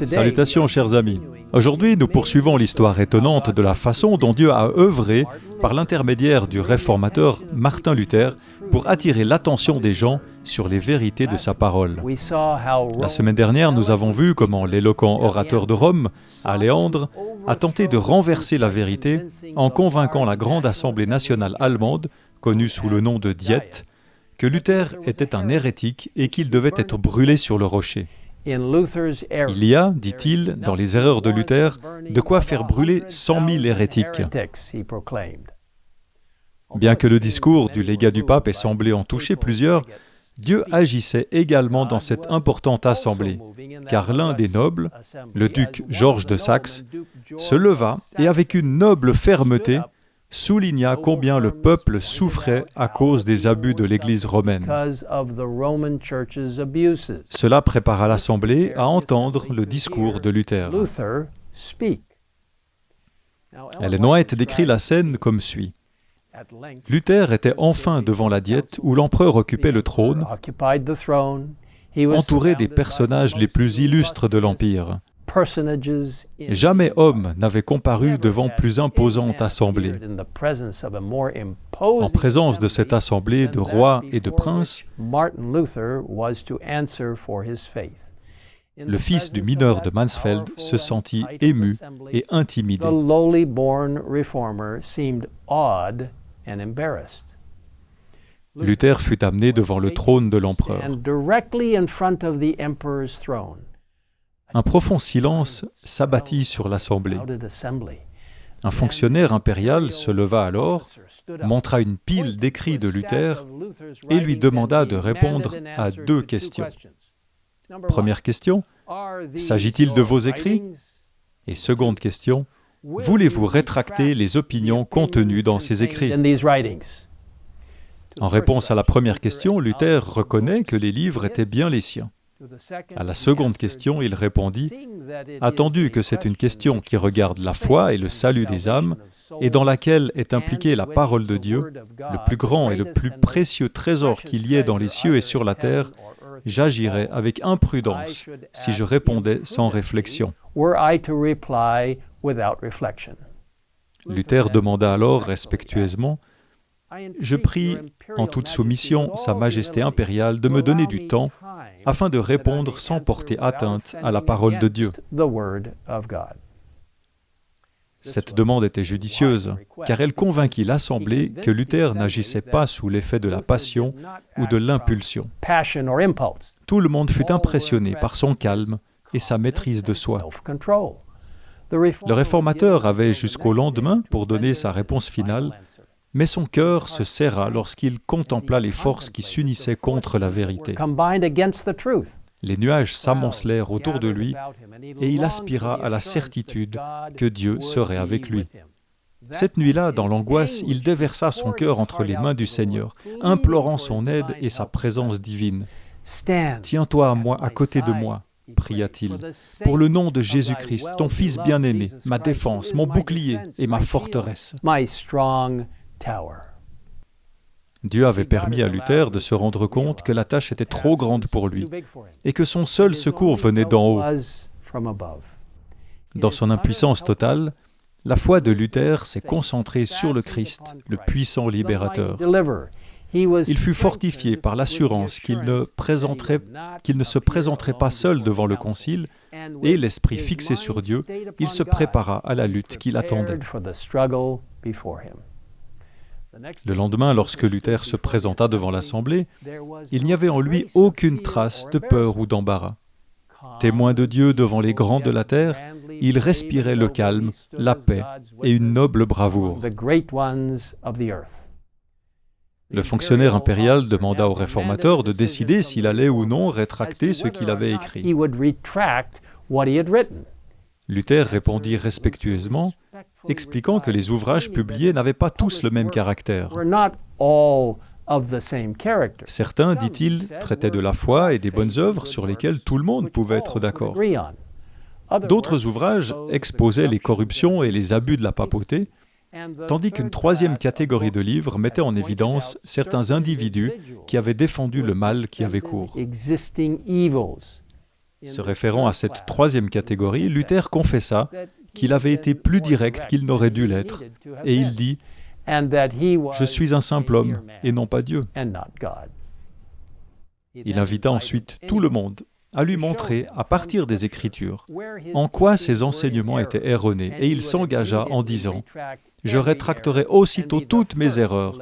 Salutations chers amis. Aujourd'hui, nous poursuivons l'histoire étonnante de la façon dont Dieu a œuvré par l'intermédiaire du réformateur Martin Luther pour attirer l'attention des gens sur les vérités de sa parole. La semaine dernière, nous avons vu comment l'éloquent orateur de Rome, Aléandre, a tenté de renverser la vérité en convainquant la grande assemblée nationale allemande, connue sous le nom de Diet, que Luther était un hérétique et qu'il devait être brûlé sur le rocher. Il y a, dit-il, dans les erreurs de Luther, de quoi faire brûler 100 000 hérétiques. Bien que le discours du légat du pape ait semblé en toucher plusieurs, Dieu agissait également dans cette importante assemblée, car l'un des nobles, le duc Georges de Saxe, se leva et avec une noble fermeté souligna combien le peuple souffrait à cause des abus de l'Église romaine. Cela prépara l'Assemblée à entendre le discours de Luther. Ellen White décrit la scène comme suit. Luther était enfin devant la Diète où l'empereur occupait le trône, entouré des personnages les plus illustres de l'Empire. Jamais homme n'avait comparu devant plus imposante assemblée. En présence de cette assemblée de rois et de princes, le fils du mineur de Mansfeld se sentit ému et intimidé. Luther fut amené devant le trône de l'empereur. Un profond silence s'abattit sur l'assemblée. Un fonctionnaire impérial se leva alors, montra une pile d'écrits de Luther et lui demanda de répondre à 2 questions. Première question, s'agit-il de vos écrits? Et seconde question, voulez-vous rétracter les opinions contenues dans ces écrits? En réponse à la première question, Luther reconnaît que les livres étaient bien les siens. À la seconde question, il répondit « Attendu que c'est une question qui regarde la foi et le salut des âmes, et dans laquelle est impliquée la parole de Dieu, le plus grand et le plus précieux trésor qu'il y ait dans les cieux et sur la terre, j'agirais avec imprudence si je répondais sans réflexion. » Luther demanda alors respectueusement « Je prie, en toute soumission, Sa Majesté impériale de me donner du temps afin de répondre sans porter atteinte à la parole de Dieu. » Cette demande était judicieuse, car elle convainquit l'Assemblée que Luther n'agissait pas sous l'effet de la passion ou de l'impulsion. Tout le monde fut impressionné par son calme et sa maîtrise de soi. Le réformateur avait jusqu'au lendemain pour donner sa réponse finale, mais son cœur se serra lorsqu'il contempla les forces qui s'unissaient contre la vérité. Les nuages s'amoncelèrent autour de lui et il aspira à la certitude que Dieu serait avec lui. Cette nuit-là, dans l'angoisse, il déversa son cœur entre les mains du Seigneur, implorant son aide et sa présence divine. « Tiens-toi à moi, à côté de moi, » pria-t-il, « pour le nom de Jésus-Christ, ton Fils bien-aimé, ma défense, mon bouclier et ma forteresse. » Dieu avait permis à Luther de se rendre compte que la tâche était trop grande pour lui et que son seul secours venait d'en haut. Dans son impuissance totale, la foi de Luther s'est concentrée sur le Christ, le puissant libérateur. Il fut fortifié par l'assurance qu'il ne se présenterait pas seul devant le concile et, l'esprit fixé sur Dieu, il se prépara à la lutte qui l'attendait. Le lendemain, lorsque Luther se présenta devant l'Assemblée, il n'y avait en lui aucune trace de peur ou d'embarras. Témoin de Dieu devant les grands de la terre, il respirait le calme, la paix et une noble bravoure. Le fonctionnaire impérial demanda au réformateur de décider s'il allait ou non rétracter ce qu'il avait écrit. Luther répondit respectueusement, expliquant que les ouvrages publiés n'avaient pas tous le même caractère. Certains, dit-il, traitaient de la foi et des bonnes œuvres sur lesquelles tout le monde pouvait être d'accord. D'autres ouvrages exposaient les corruptions et les abus de la papauté, tandis qu'une troisième catégorie de livres mettait en évidence certains individus qui avaient défendu le mal qui avait cours. Se référant à cette troisième catégorie, Luther confessa qu'il avait été plus direct qu'il n'aurait dû l'être, et il dit « Je suis un simple homme et non pas Dieu ». Il invita ensuite tout le monde à lui montrer, à partir des Écritures, en quoi ses enseignements étaient erronés, et il s'engagea en disant « Je rétracterai aussitôt toutes mes erreurs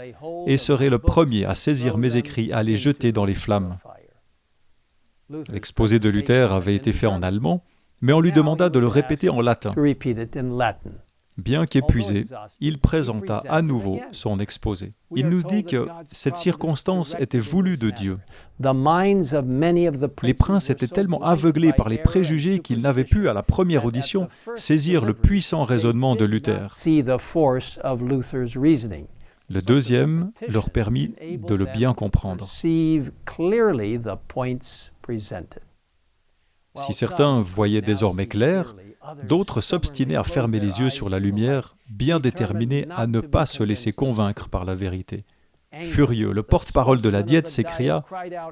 et serai le premier à saisir mes écrits, à les jeter dans les flammes. » L'exposé de Luther avait été fait en allemand, mais on lui demanda de le répéter en latin. Bien qu'épuisé, il présenta à nouveau son exposé. Il nous dit que cette circonstance était voulue de Dieu. Les princes étaient tellement aveuglés par les préjugés qu'ils n'avaient pu, à la première audition, saisir le puissant raisonnement de Luther. Le deuxième leur permit de le bien comprendre. Si certains voyaient désormais clair, d'autres s'obstinaient à fermer les yeux sur la lumière, bien déterminés à ne pas se laisser convaincre par la vérité. Furieux, le porte-parole de la Diète s'écria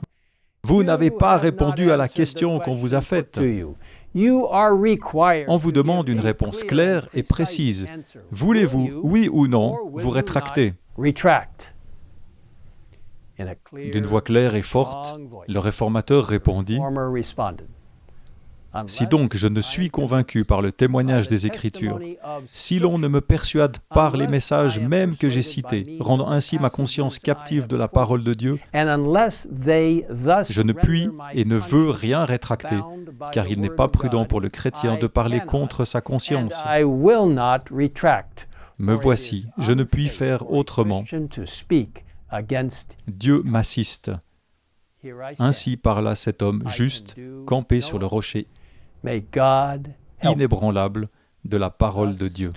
« Vous n'avez pas répondu à la question qu'on vous a faite. On vous demande une réponse claire et précise. Voulez-vous, oui ou non, vous rétracter ?» D'une voix claire et forte, le réformateur répondit « Si donc je ne suis convaincu par le témoignage des Écritures, si l'on ne me persuade par les messages même que j'ai cités, rendant ainsi ma conscience captive de la parole de Dieu, je ne puis et ne veux rien rétracter, car il n'est pas prudent pour le chrétien de parler contre sa conscience. Me voici, je ne puis faire autrement. Dieu m'assiste. » Ainsi parla cet homme juste, campé sur le rocher inébranlable de la parole de Dieu.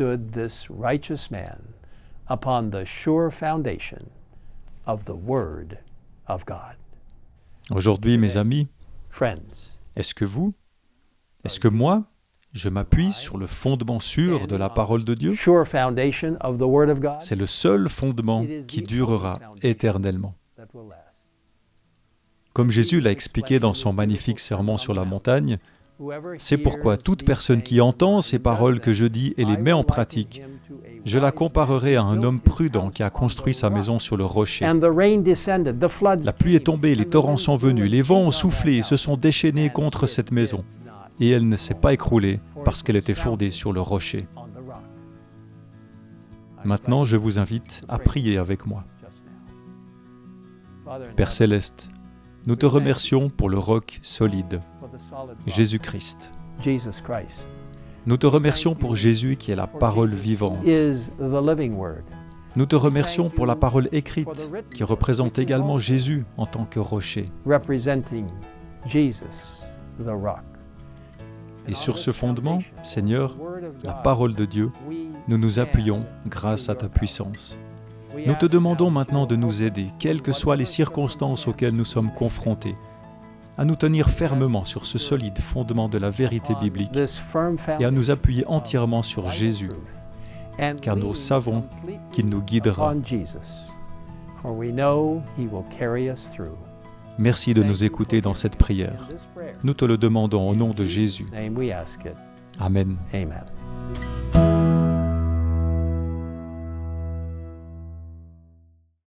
Aujourd'hui, mes amis, est-ce que moi, je m'appuie sur le fondement sûr de la parole de Dieu? C'est le seul fondement qui durera éternellement. Comme Jésus l'a expliqué dans son magnifique sermon sur la montagne, c'est pourquoi toute personne qui entend ces paroles que je dis et les met en pratique, je la comparerai à un homme prudent qui a construit sa maison sur le rocher. La pluie est tombée, les torrents sont venus, les vents ont soufflé et se sont déchaînés contre cette maison, et elle ne s'est pas écroulée parce qu'elle était fondée sur le rocher. Maintenant, je vous invite à prier avec moi. Père Céleste, nous te remercions pour le roc solide, Jésus-Christ. Nous te remercions pour Jésus qui est la parole vivante. Nous te remercions pour la parole écrite qui représente également Jésus en tant que rocher. Et sur ce fondement, Seigneur, la parole de Dieu, nous nous appuyons grâce à ta puissance. Nous te demandons maintenant de nous aider, quelles que soient les circonstances auxquelles nous sommes confrontés, à nous tenir fermement sur ce solide fondement de la vérité biblique et à nous appuyer entièrement sur Jésus, car nous savons qu'il nous guidera. Merci de nous écouter dans cette prière. Nous te le demandons au nom de Jésus. Amen.